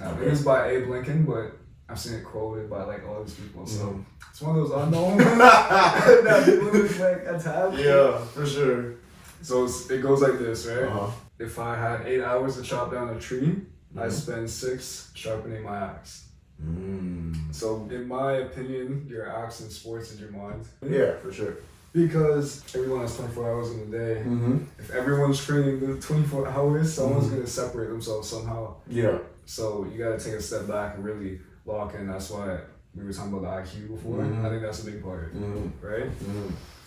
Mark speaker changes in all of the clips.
Speaker 1: I think it's by Abe Lincoln, but I've seen it quoted by like all these people. So it's one of those unknown that people just like attack.
Speaker 2: Yeah, for sure.
Speaker 1: So it goes like this, right?
Speaker 2: Uh-huh.
Speaker 1: If I had 8 hours to chop down a tree, I spend 6 sharpening my axe. So in my opinion, your axe in sports is your mind.
Speaker 2: Yeah, for sure.
Speaker 1: Because everyone has 24 hours in the day. If everyone's training the 24 hours, someone's going to separate themselves somehow.
Speaker 2: Yeah.
Speaker 1: So you got to take a step back and really lock in. That's why we were talking about the IQ before. I think that's a big part, right?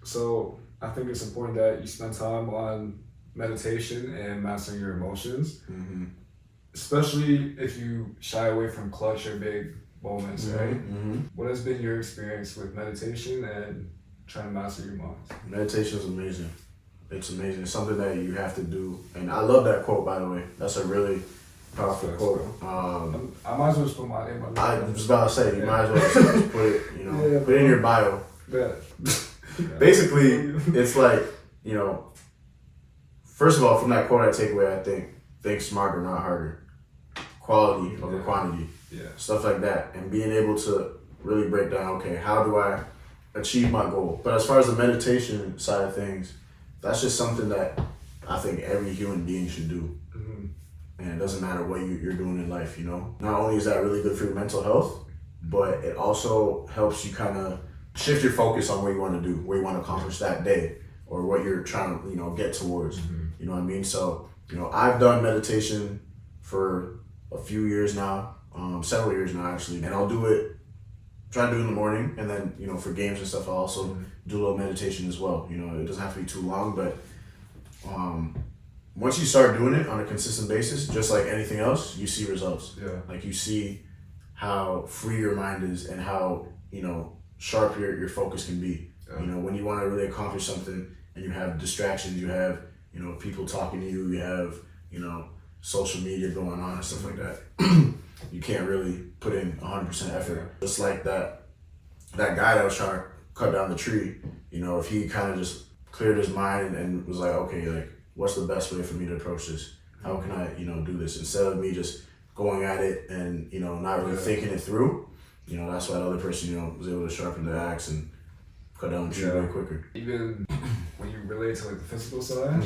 Speaker 1: So I think it's important that you spend time on meditation and mastering your emotions, especially if you shy away from clutch or big moments, right? What has been your experience with meditation and trying to master your mind?
Speaker 2: Meditation is amazing. It's amazing. It's something that you have to do. And I love that quote, by the way. That's a really powerful quote.
Speaker 1: I might as well just put my name on it.
Speaker 2: I was about to say, you might as well just put it, put it in your bio. Basically, it's like, first of all, from that quote I take away, I think smarter, not harder. Quality over quantity. Stuff like that. And being able to really break down, okay, how do I achieve my goal? But as far as the meditation side of things, that's just something that I think every human being should do. And it doesn't matter what you're doing in life, Not only is that really good for your mental health, but it also helps you kind of shift your focus on what you want to do, where you want to accomplish that day, or what you're trying to, get towards. You know what I mean? So, I've done meditation for a few years now, several years now actually, and I'll try to do it in the morning, and then, for games and stuff, I'll also do a little meditation as well. It doesn't have to be too long, but once you start doing it on a consistent basis, just like anything else, you see results. Like you see how free your mind is and how, sharp your focus can be. When you want to really accomplish something and you have distractions, you have, people talking to you, you have, social media going on and stuff like that. You can't really put in 100% effort. Just like that guy that was trying to cut down the tree, if he kind of just cleared his mind and was like, okay, like, what's the best way for me to approach this? How can I, do this? Instead of me just going at it and, not really thinking it through, that's why the other person, was able to sharpen the axe and cut down the tree way quicker.
Speaker 1: Even when you relate to like the physical side,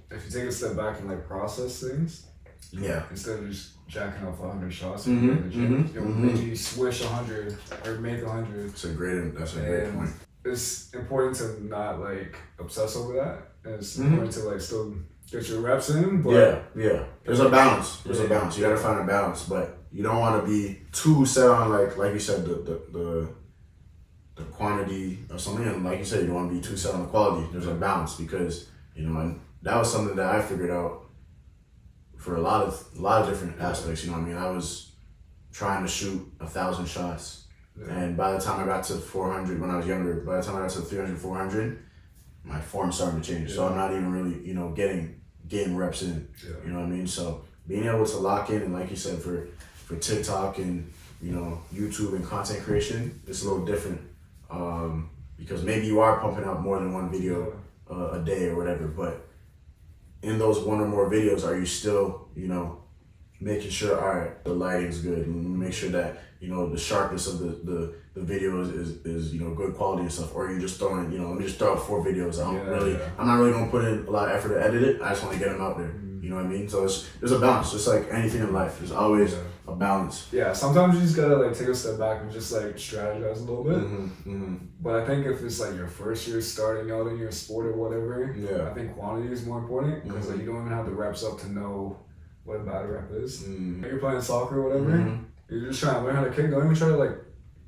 Speaker 1: if you take a step back and like process things, instead of just jacking off 100 shots, maybe swish 100 or make 100.
Speaker 2: That's a great point.
Speaker 1: It's important to not like obsess over that. And it's important to like still get your reps in. But
Speaker 2: there's a balance. You gotta find a balance, but you don't want to be too set on like you said the quantity of something, and like you said, you don't want to be too set on the quality. There's a balance because and that was something that I figured out for a lot of different aspects. I was trying to shoot 1,000 shots. And by the time I got to 400 when I was younger, by the time I got to 300, 400, my form's starting to change. So I'm not even really, getting game reps in. You know what I mean? So being able to lock in, and like you said, for TikTok and, YouTube and content creation, it's a little different. Because maybe you are pumping out more than one video a day or whatever, but in those one or more videos, are you still, making sure, all right, the lighting's good, and make sure that, the sharpness of the video is good quality and stuff, or are you just throwing, let me just throw out 4 videos. I'm not really gonna put in a lot of effort to edit it. I just want to get them out there. You know what I mean? So there's a balance, just like anything in life. There's always a balance.
Speaker 1: Yeah, sometimes you just gotta like take a step back and just like strategize a little bit. But I think if it's like your first year starting out in your sport or whatever, I think quantity is more important because like you don't even have the reps up to know what a bad rep is. When you're playing soccer or whatever, you're just trying to learn how to kick. Don't even try to like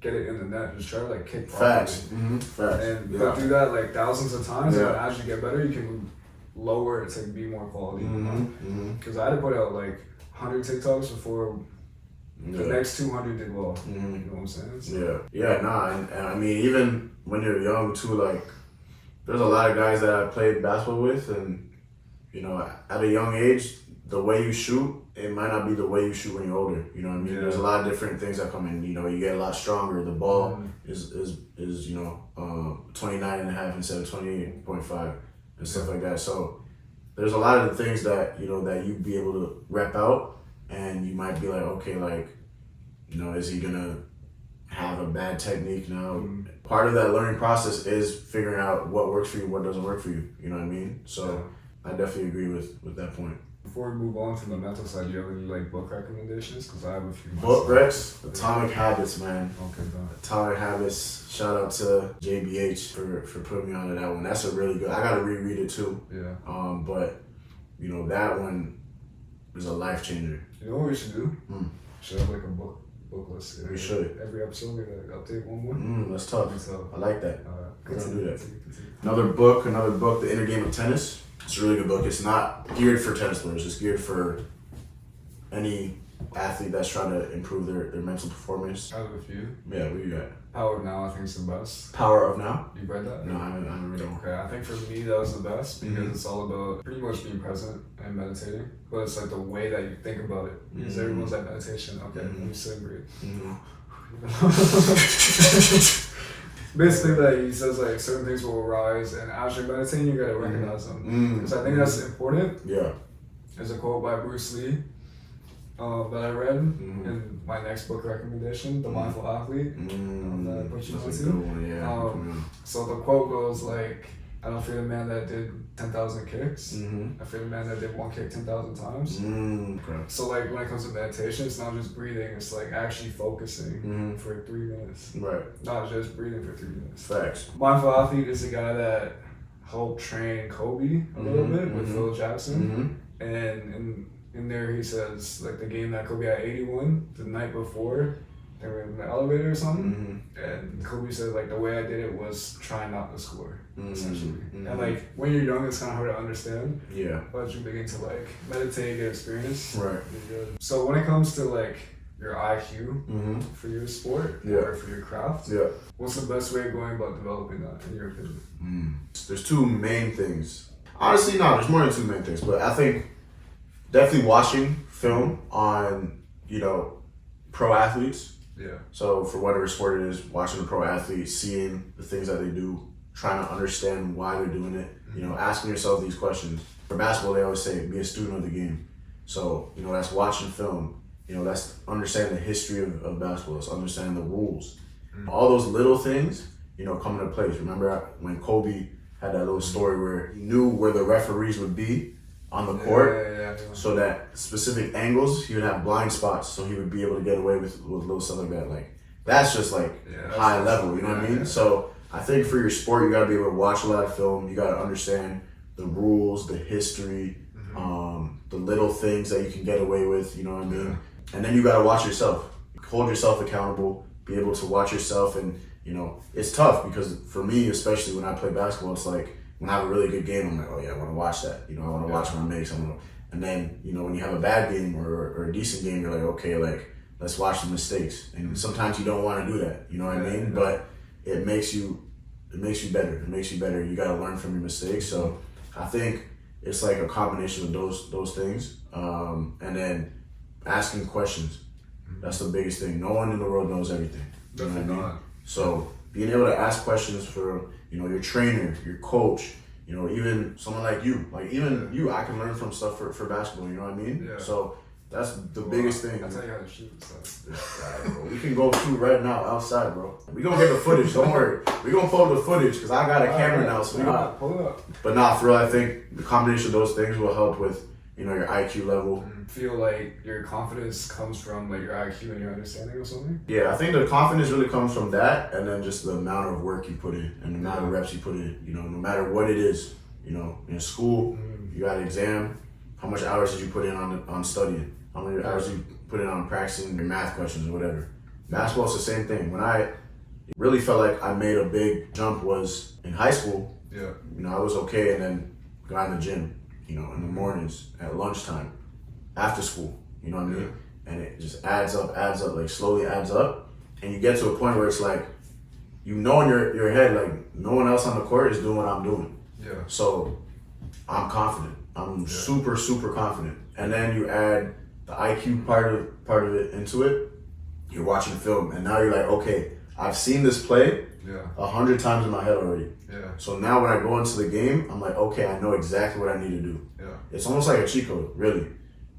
Speaker 1: get it in the net. Just try to like kick properly.
Speaker 2: Facts.
Speaker 1: And you'll do that like thousands of times. And as you get better, you can lower it to be more quality. Because I had to put out like 100 TikToks before the next 200 did well. You know what I'm saying? So,
Speaker 2: and I mean, even when you're young too, like there's a lot of guys that I played basketball with, and at a young age, the way you shoot, it might not be the way you shoot when you're older. You know what I mean? There's a lot of different things that come in. You get a lot stronger. The ball is 29.5 instead of 28.5 and stuff like that. So there's a lot of the things that, that you'd be able to rep out, and you might be like, okay, like, is he gonna have a bad technique now? Part of that learning process is figuring out what works for you, what doesn't work for you. You know what I mean? So I definitely agree with that point.
Speaker 1: Before we move on from the mental side, do you have any like book recommendations? Because I have a few.
Speaker 2: Book recs, Atomic Habits, man.
Speaker 1: Okay, done.
Speaker 2: Atomic Habits. Shout out to JBH for putting me onto that one. That's a really good. I gotta reread it too.
Speaker 1: Yeah.
Speaker 2: But that one is a life changer.
Speaker 1: You know what we should do? Should have like a book list.
Speaker 2: We should.
Speaker 1: Every episode we gotta update one more.
Speaker 2: That's tough.
Speaker 1: So,
Speaker 2: I like that. We're gonna do that.
Speaker 1: Continue.
Speaker 2: Another book, The Inner Game of Tennis. It's a really good book. It's not geared for tennis players. It's geared for any athlete that's trying to improve their mental performance.
Speaker 1: I have a few.
Speaker 2: Yeah, what you got?
Speaker 1: Power of Now, I think, is the best.
Speaker 2: Power of Now?
Speaker 1: You read that?
Speaker 2: No, I haven't read it.
Speaker 1: Okay, I think for me that was the best because it's all about pretty much being present and meditating. But it's like the way that you think about it. Because everyone's like meditation. Okay, let me sit and breathe. Basically, that he says like certain things will arise, and as you're meditating, you gotta recognize them. Because I think that's important.
Speaker 2: Yeah.
Speaker 1: There's a quote by Bruce Lee that I read in my next book recommendation, The Mindful Athlete. That I put you
Speaker 2: That's a
Speaker 1: onto.
Speaker 2: good one, yeah.
Speaker 1: So the quote goes like, I don't fear the man that did 10,000 kicks. I fear the man that did one kick 10,000 times.
Speaker 2: Okay.
Speaker 1: So like when it comes to meditation, it's not just breathing, it's like actually focusing for 3 minutes.
Speaker 2: Right.
Speaker 1: Not just breathing for 3 minutes.
Speaker 2: Facts.
Speaker 1: Mindful Athlete is the guy that helped train Kobe a little bit with Phil Jackson. And in there he says like the game that Kobe had 81 the night before, they were in the elevator or something, and Kobe said like the way I did it was trying not to score, essentially. And like when you're young, it's kind of hard to understand.
Speaker 2: Yeah.
Speaker 1: But you begin to like meditate, get experience.
Speaker 2: Right.
Speaker 1: So when it comes to like your IQ for your sport or for your craft, what's the best way of going about developing that in your opinion?
Speaker 2: There's two main things. Honestly, no, there's more than two main things, but I think definitely watching film on, pro athletes.
Speaker 1: Yeah.
Speaker 2: So for whatever sport it is, watching a pro athlete, seeing the things that they do, trying to understand why they're doing it, asking yourself these questions. For basketball, they always say, be a student of the game. So, that's watching film, that's understanding the history of basketball, that's understanding the rules. All those little things, come into place. Remember when Kobe had that little story where he knew where the referees would be on the court, so that specific angles, he would have blind spots, so he would be able to get away with little stuff like that. Like, that's just like high level, you know what I mean? So I think for your sport, you gotta be able to watch a lot of film, you gotta understand the rules, the history, the little things that you can get away with, you know what I mean? And then you gotta watch yourself, hold yourself accountable, be able to watch yourself, and it's tough because for me, especially when I play basketball, it's like, when I have a really good game, I'm like, oh yeah, I want to watch that. I want to watch my makes. And then, when you have a bad game or a decent game, you're like, okay, like, let's watch the mistakes. And sometimes you don't want to do that. You know what I mean? But it makes you better. It makes you better. You got to learn from your mistakes. So I think it's like a combination of those things. And then asking questions. That's the biggest thing. No one in the world knows everything.
Speaker 1: Definitely not.
Speaker 2: So being able to ask questions for, your trainer, your coach, even someone like you. Like even you, I can learn from stuff for basketball, you know what I mean?
Speaker 1: Yeah.
Speaker 2: So that's the biggest thing.
Speaker 1: I'll tell you how to shoot and stuff.
Speaker 2: Bro, we can go shoot right now outside, bro. We gonna get the footage, don't worry. We gonna pull the footage because I got a camera now, so we gonna
Speaker 1: pull it up.
Speaker 2: But nah, for real, I think the combination of those things will help with, your IQ level.
Speaker 1: Feel like your confidence comes from like your IQ and your understanding of something?
Speaker 2: Yeah, I think the confidence really comes from that, and then just the amount of work you put in and the amount of reps you put in. No matter what it is. In school, you got an exam. How much hours did you put in on studying? How many hours did you put in on practicing your math questions or whatever? Basketball is the same thing. When I really felt like I made a big jump was in high school.
Speaker 1: Yeah.
Speaker 2: I was okay, and then got in the gym. In the mornings, at lunchtime, after school. You know what I mean? And it just adds up, like slowly adds up, and you get to a point where it's like, in your head, like no one else on the court is doing what I'm doing.
Speaker 1: Yeah.
Speaker 2: So I'm confident. I'm super, super confident. And then you add the IQ part of it into it. You're watching film, and now you're like, okay, I've seen this play.
Speaker 1: Yeah.
Speaker 2: 100 times in my head already.
Speaker 1: Yeah.
Speaker 2: So now when I go into the game, I'm like, okay, I know exactly what I need to do.
Speaker 1: Yeah.
Speaker 2: It's almost like a cheat code, really.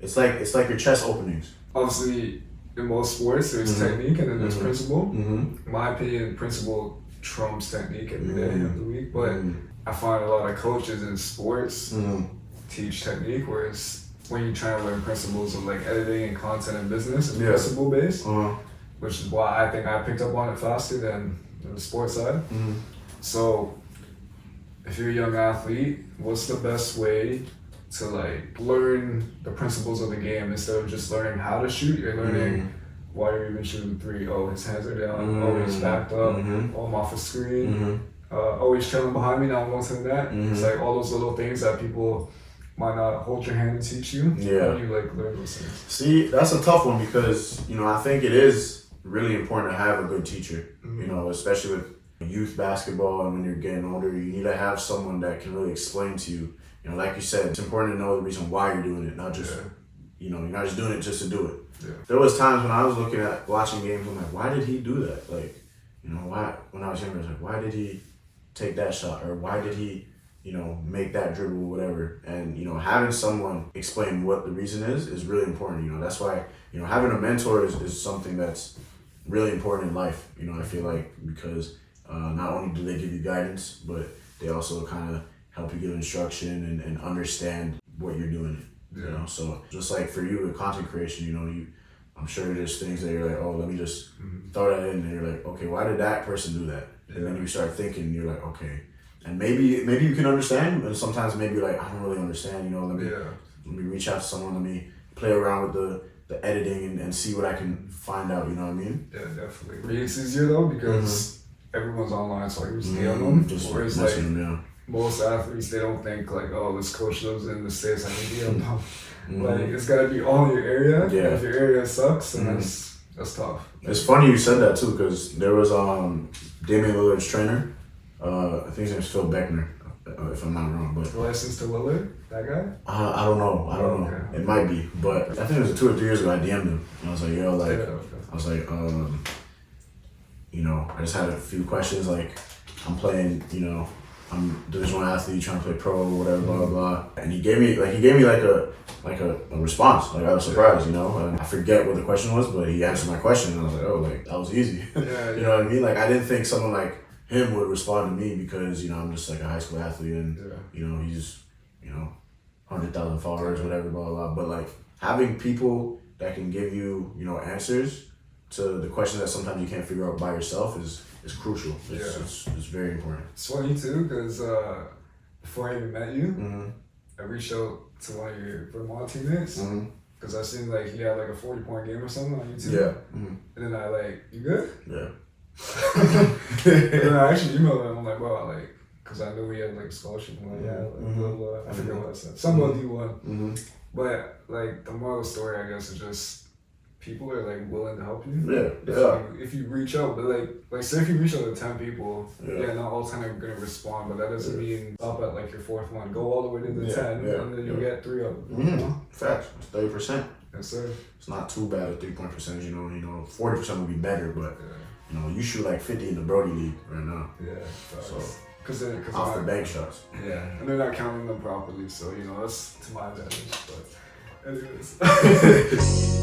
Speaker 2: It's like your chess openings.
Speaker 1: Obviously, in most sports, there's technique and then there's principle. In my opinion, principle trumps technique every day of the week. But I find a lot of coaches in sports teach technique, whereas when you're trying to learn principles of like editing and content and business, it's principle based, which is why I think I picked up on it faster than the sports side. So, if you're a young athlete, what's the best way to like learn the principles of the game instead of just learning how to shoot? You're learning why are you even shooting three? Oh, his hands are down. Oh, he's backed up. Oh, I'm off a screen. Oh, he's trailing behind me. Now I'm going to the net. It's like all those little things that people might not hold your hand and teach you.
Speaker 2: Yeah.
Speaker 1: How do you like learn those things?
Speaker 2: See, that's a tough one because, you know, I think it is really important to have a good teacher, you know, especially with youth basketball and when you're getting older, you need to have someone that can really explain to you. You know, like you said, it's important to know the reason why you're doing it, not just, you know, you're not just doing it just to do it. Yeah. There was times when I was looking at watching games, I'm like, why did he do that? Like, you know, why, when I was younger, I was like, why did he take that shot? Or why did he, you know, make that dribble, whatever. And, you know, having someone explain what the reason is really important. You know, that's why, you know, having a mentor is something that's really important in life. You know, I feel like because not only do they give you guidance, but they also kind of help you give instruction and understand what you're doing. You know, so just like for you with content creation, you know, I'm sure there's things that you're like, oh, let me just throw that in, and you're like, okay, why did that person do that? And then you start thinking, you're like, okay. And maybe you can understand, and sometimes maybe you're like, I don't really understand, you know, let me reach out to someone, let me play around with the editing and see what I can find out, you know what I mean?
Speaker 1: Yeah, definitely. It's easier though because everyone's online, so I can just DM them.
Speaker 2: Just
Speaker 1: whereas
Speaker 2: message
Speaker 1: like
Speaker 2: them,
Speaker 1: most athletes, they don't think like, oh, this coach lives in the States, I can DM them. Like, it's gotta be all in your area.
Speaker 2: Yeah.
Speaker 1: If your area sucks, then that's tough.
Speaker 2: It's funny you said that too, because there was Damian Lillard's trainer. I think his name's Phil Beckner, if I'm not wrong. But
Speaker 1: License to Lillard, that guy?
Speaker 2: I don't know. I don't know.
Speaker 1: Okay.
Speaker 2: It might be, but I think it was 2 or 3 years ago. I DM'd him, and I was like, yo, like, I was like, you know, I just had a few questions. Like, I'm playing, you know, I'm Division I athlete trying to play pro or whatever, blah blah blah. And he gave me like a response. Like I was surprised, you know. And I forget what the question was, but he answered my question, and I was like, oh, like that was easy. You know what I mean? Like I didn't think someone like him would respond to me because, you know, I'm just like a high school athlete and, you know, he's, you know, 100,000 followers, whatever, blah, blah, blah. But like having people that can give you, you know, answers to the questions that sometimes you can't figure out by yourself is crucial. It's very important.
Speaker 1: It's funny too, because before I even met you, I reached out to one of your Vermont teammates. Because I seen like he had like a 40-point game or something on YouTube.
Speaker 2: Yeah.
Speaker 1: And then I like, you good?
Speaker 2: Yeah.
Speaker 1: And then I actually emailed him. I'm like, wow, like, because I knew he had like a scholarship. I'm like, yeah, like, blah, blah. I forget what I said. Something about D1. But like the moral story, I guess, is just people are like willing to help you. If you reach out, but like say if you reach out to 10 people, not all 10 are gonna respond, but that doesn't mean stop at like your 4th one. Go all the way to the 10, and then you'll get 3 of them. You know?
Speaker 2: Facts. 30%.
Speaker 1: Yes, sir.
Speaker 2: It's not too bad a 3-point percentage. You know, 40% would be better, but you know, you shoot like 50 in the Brody League right now.
Speaker 1: Yeah.
Speaker 2: So
Speaker 1: because
Speaker 2: off the bank shots.
Speaker 1: Yeah, and they're not counting them properly, so you know that's to my advantage. But anyways.